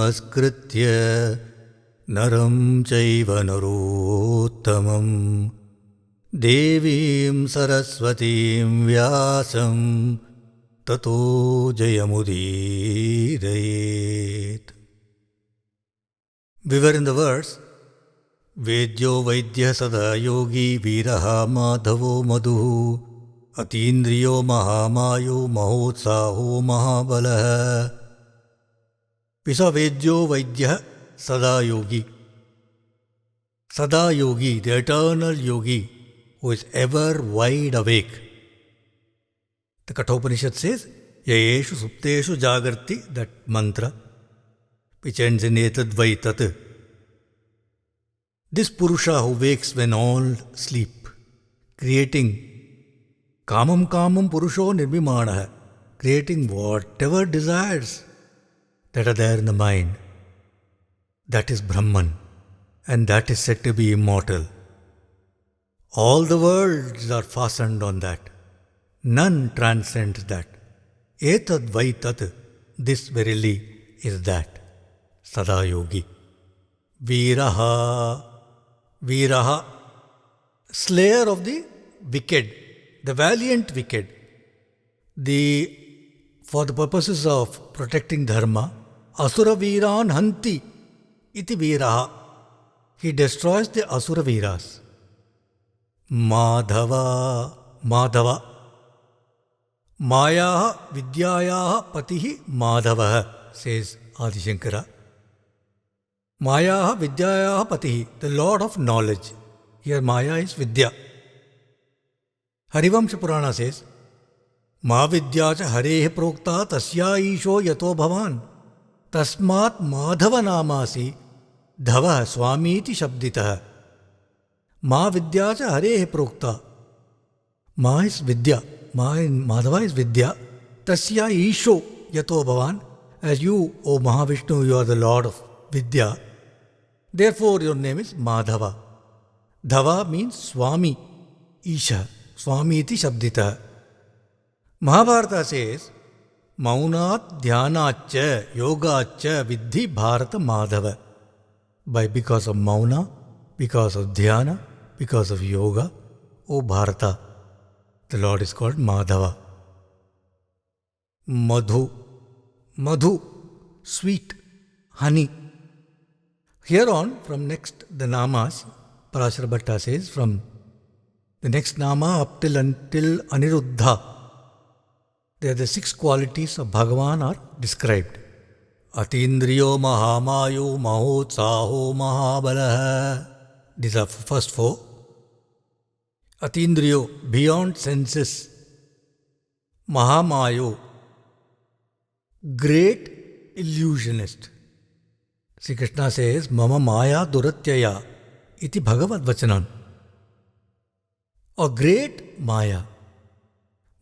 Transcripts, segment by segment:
नमस्कृत्य नरं चैव नरोत्तमं देवीं सरस्वतीं व्यासं ततो जयमुदीरयेत्. We were in the verse Vedyo Vaidya Sada Yogi Vīrahā Madhavo Madhuः Atindriyo Mahamayo Mahotsaho Mahabalaha. We saw Vedyo Vaidya Sada Yogi. Sada Yogi, the eternal yogi who is ever wide awake. The Kathopanishad says, Yayeshu Supteshu Jagarti, that mantra, which ends in Etad Vaitat. This Purusha who wakes when all sleep, creating Kamam Kamam Purusho Nirvimanaha, creating whatever desires that are there in the mind. That is Brahman, and that is said to be immortal. All the worlds are fastened on that. None transcends that. Etad Vaitat, this verily is that. Sada Yogi. Vīrahā. Vīrahā, slayer of the wicked, the valiant wicked. For the purposes of protecting dharma, Asura Vīrān Hanti iti Vīrahā. He destroys the Asura Vīras. Madhava. Madhava. Māyāha Vidyāyāha Patihi Madhavaha, says Adi Shankara. Māyāha Vidyāyāha Patihi, the Lord of knowledge. Here Maya is Vidya. Harivamsha Purana says, Ma Vidyacha Harehe Prokta Tasya Isho Yato Bhavan Tasmat Madhava Namasi Dhava Swamiti Shabditaha. Ma Vidyacha Harehe Prokta. Ma is Vidya. Madhava is Vidya. Tasya Isho Yato Bhavan. As you, O Mahavishnu, you are the Lord of Vidya. Therefore, your name is Madhava. Dhava means Swami, Isha. Swami iti Shabdita. Mahabharata says, Maunat Dhyanacha Yogacha Vidhi Bharata Madhava. Because of Mauna, because of Dhyana, because of Yoga, O Bharata, the Lord is called Madhava. Madhu. Madhu, sweet, honey. Here on, from next the namas, Parashara Bhatta says, from the next nama up until Aniruddha, there the 6 qualities of Bhagavan are described. Atindriyo Mahamayo Mahotsaho Mahabalaha. These are first 4. Atindriyo, beyond senses. Mahamayo, great illusionist. Sri Krishna says, Mama Maya Duratyaya iti Bhagavad Vachanan. A great Maya.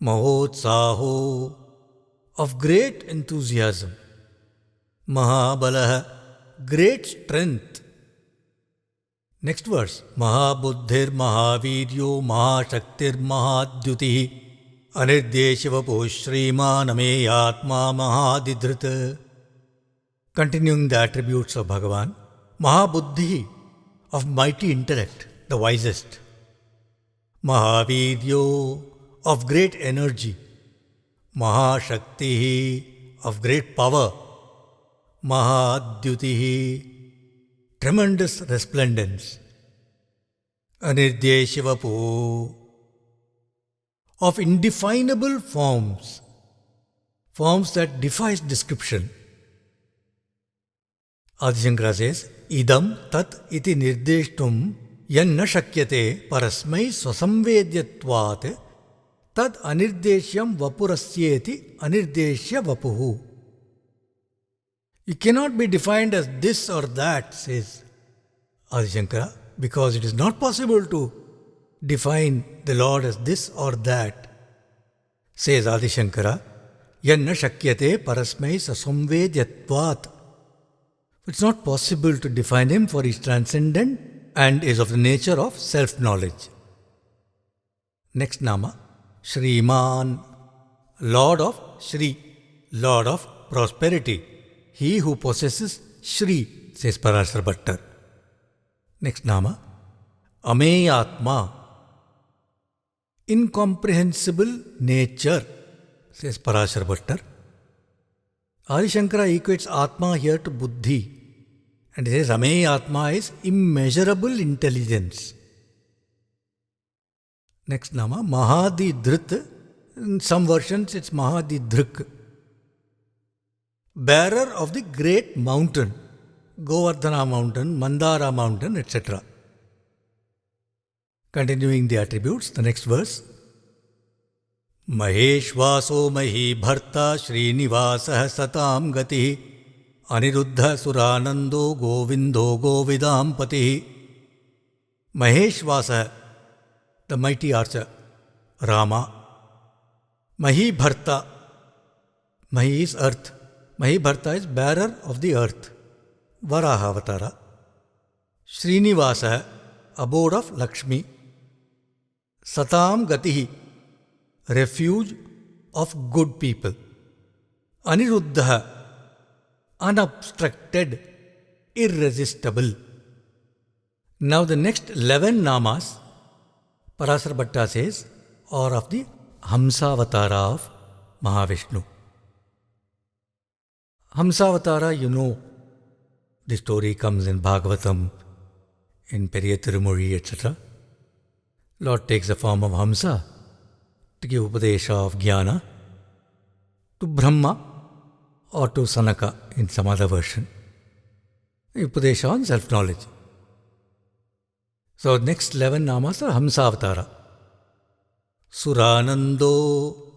Mahotsaho, of great enthusiasm. Mahabalaha, great strength. Next verse. Mahabuddhir Mahaviryo Mahashaktir Mahadyutihi Anirdeshavapo Shriman Ameyatma Mahadidhrita. Continuing the attributes of Bhagavan. Mahabuddhi, of mighty intellect, the wisest. Mahaviryo, of great energy. Mahashaktihi, of great power. Mahadyutihi, tremendous resplendence. Anirdeshavapo, of indefinable forms, forms that defies description. Adi Shankara says, Idam tat iti nirdeshtum yanna shakyate parasmai swasamvedyatvat tad anirdeshyam vapurasyeti anirdeshya vapuhu. It cannot be defined as this or that, says Adi Shankara, because it is not possible to define the Lord as this or that. Says Adi Shankara, yanna shakyate parasmai swasamvedyatvat. It's not possible to define him, for he is transcendent and is of the nature of self-knowledge. Next nama, Shriman, Lord of Shri, Lord of prosperity. He who possesses Shri, says Parashar Bhattar. Next Nama, Ameyatma, incomprehensible nature, says Parashar Bhattar. Adi Shankara equates Atma here to Buddhi. And he says Ameyatma is immeasurable intelligence. Next Nama, Mahadidhrit. In some versions it's Mahadidhrik. Bearer of the great mountain. Govardhana mountain, Mandara mountain, etc. Continuing the attributes, the next verse. Maheshvaso Mahi Bharta Srinivasah Satam Gatihi Aniruddha Suranando Govindo Govidam Patihi. Maheshvasa, the mighty archer, Rama. Mahi Bharta, Mahi is earth. Mahi Bharta is bearer of the earth. Varaha Avatara. Srinivasa, abode of Lakshmi. Satam Gatihi, refuge of good people. Aniruddha, unobstructed, irresistible. Now the next 11 namas, Parashar Bhatta says, are of the Hamsavatara of Mahavishnu. Hamsavatara, you know, the story comes in Bhagavatam, in Periyattirumozhi, etc. Lord takes the form of Hamsa to give Upadesha of Jnana to Brahma or to Sanaka in some other version. Upadesha on self-knowledge. So next 11 namas are Hamsavatara.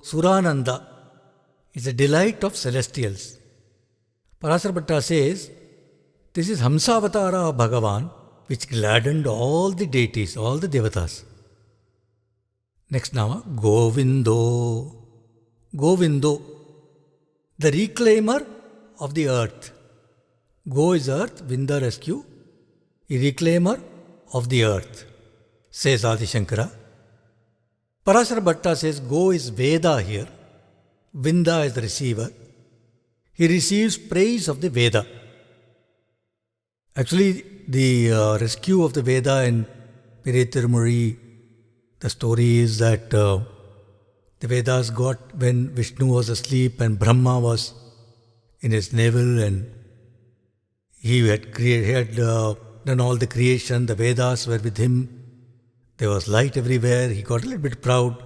Surananda is a delight of celestials. Parashar Bhatta says, this is Hamsavatara of Bhagavan, which gladdened all the deities, all the devatas. Next nama, Govindo. Govindo, the reclaimer of the earth. Go is earth, Vinda rescue, a reclaimer of the earth, says Adi Shankara. Parashar Bhatta says Go is Veda here, Vinda is the receiver. He receives praise of the Veda. Actually, the rescue of the Veda in Periyattirumozhi, the story is that the Vedas got when Vishnu was asleep and Brahma was in his navel, and he had done all the creation, the Vedas were with him. There was light everywhere. He got a little bit proud.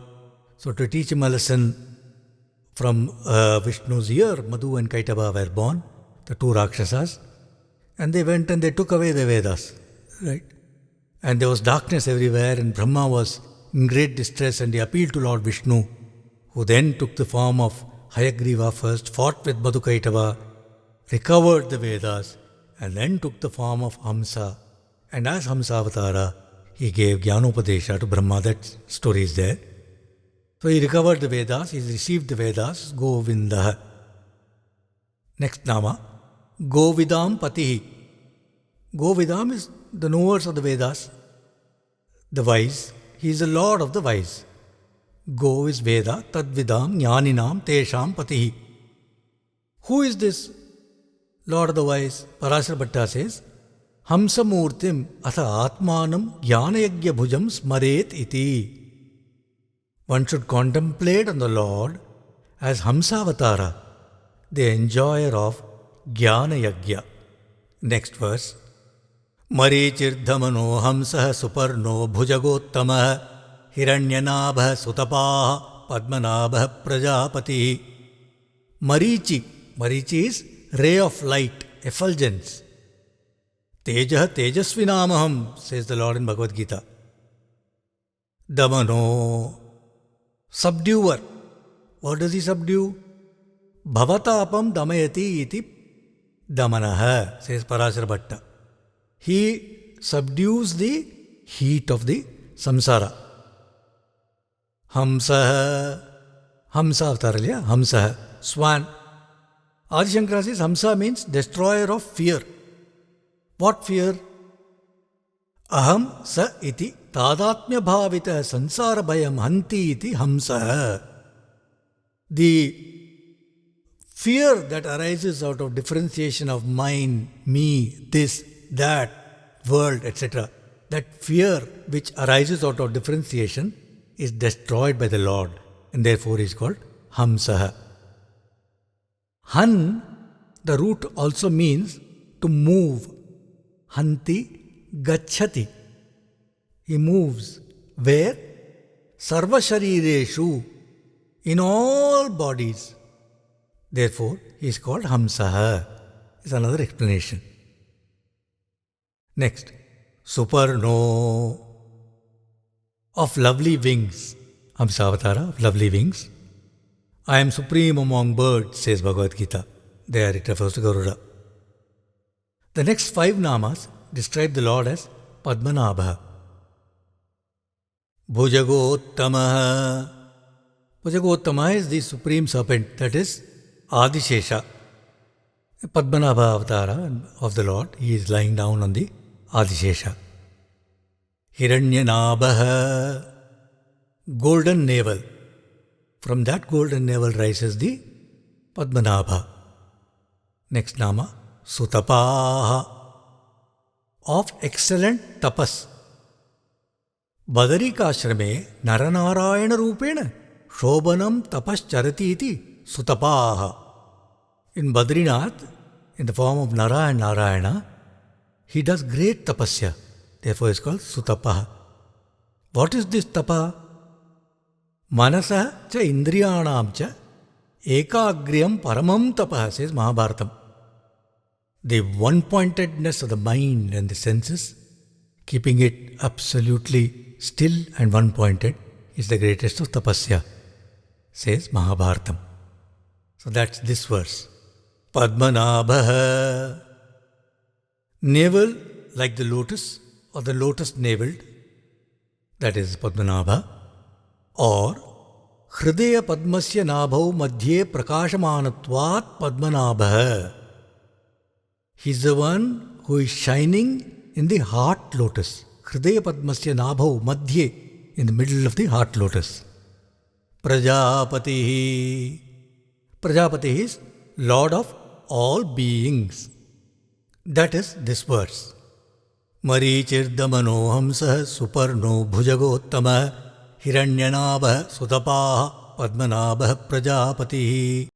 So to teach him a lesson from Vishnu's ear, Madhu and Kaitaba were born, the two Rakshasas. And they went and they took away the Vedas. Right? And there was darkness everywhere, and Brahma was in great distress, and he appealed to Lord Vishnu, who then took the form of Hayagriva first, fought with Madhu Kaitaba, recovered the Vedas, and then took the form of Hamsa. And as Hamsavatara, he gave Jnanopadesha to Brahma. That story is there. So he recovered the Vedas, he received the Vedas, Govinda. Next nama, Govidam Patihi. Govidam is the knowers of the Vedas, the wise. He is the Lord of the wise. Go is Veda, Tadvidam, Jnaninam, Tesham Patihi. Who is this Lord of the wise? Parashar Bhatta says, Hamsamurtim atha atmanam jnanayagya bhujam smaret iti. One should contemplate on the Lord as Hamsavatara, the enjoyer of Jnana-yagya. Next verse. Marichirdhamano hamsah suparno bhujagottama hiranyanabha sutapah padmanabha prajapati. Marichi. Marichi is ray of light, effulgence. Tejah tejasvinamaham, says the Lord in Bhagavad Gita. Damano, subduer. What does he subdue? Bhavatapam damayati iti damanaha, says Parashar Bhatta. He subdues the heat of the samsara. Hamsa, Hamsa avatar, Hamsa, swan. Adi Shankara says Hamsa means destroyer of fear. What fear? Aham sa iti tadatmya bhavita sansara bhayam hanti iti hamsa. The fear that arises out of differentiation of mine, me, this, that, world, etc., that fear which arises out of differentiation is destroyed by the Lord, and therefore is called Hamsaha. Han, the root also means to move. Hanti gacchati. He moves. Where? Sarva sharireshu. In all bodies. Therefore, he is called Hamsaha. Is another explanation. Next, Suparno, of lovely wings. Hamsavatara, of lovely wings. I am supreme among birds, says Bhagavad Gita. There it refers to Garuda. The next 5 namas describe the Lord as Padmanabha. Bhujagottamaha. Bhujagottama is the supreme serpent, that is Adishesha. Padmanabha avatara of the Lord, he is lying down on the Adishesha. Hiranyanabha, golden navel. From that golden navel rises the Padmanabha. Next nama, Sutapaha, of excellent tapas. Badarikashrame Naranarayana Rupena Shobhanam Tapascharati iti Sutapaha. In Badrinath, in the form of Nara and Narayana, he does great tapasya. Therefore, is called Sutapaha. What is this tapa? Manasa cha indriyanam cha ekagryam paramam tapah, says Mahabharatam. The one-pointedness of the mind and the senses, keeping it absolutely still and one-pointed, is the greatest of tapasya, says Mahabharatam. So that's this verse. Padmanabha, navel like the lotus or the lotus-naveled, that is Padmanabha, or Hridaya Padmasya Nabhau Madhye Prakashamanatvat Padmanabha. He is the one who is shining in the heart lotus. Hridaya Padmasya Nabhau Madhye, in the middle of the heart lotus. Prajāpati. Prajāpati is Lord of all beings. That is this verse. Marichirdamano hamsah suparno bhujagottama hiranyanabha sutapah padmanabha prajāpati.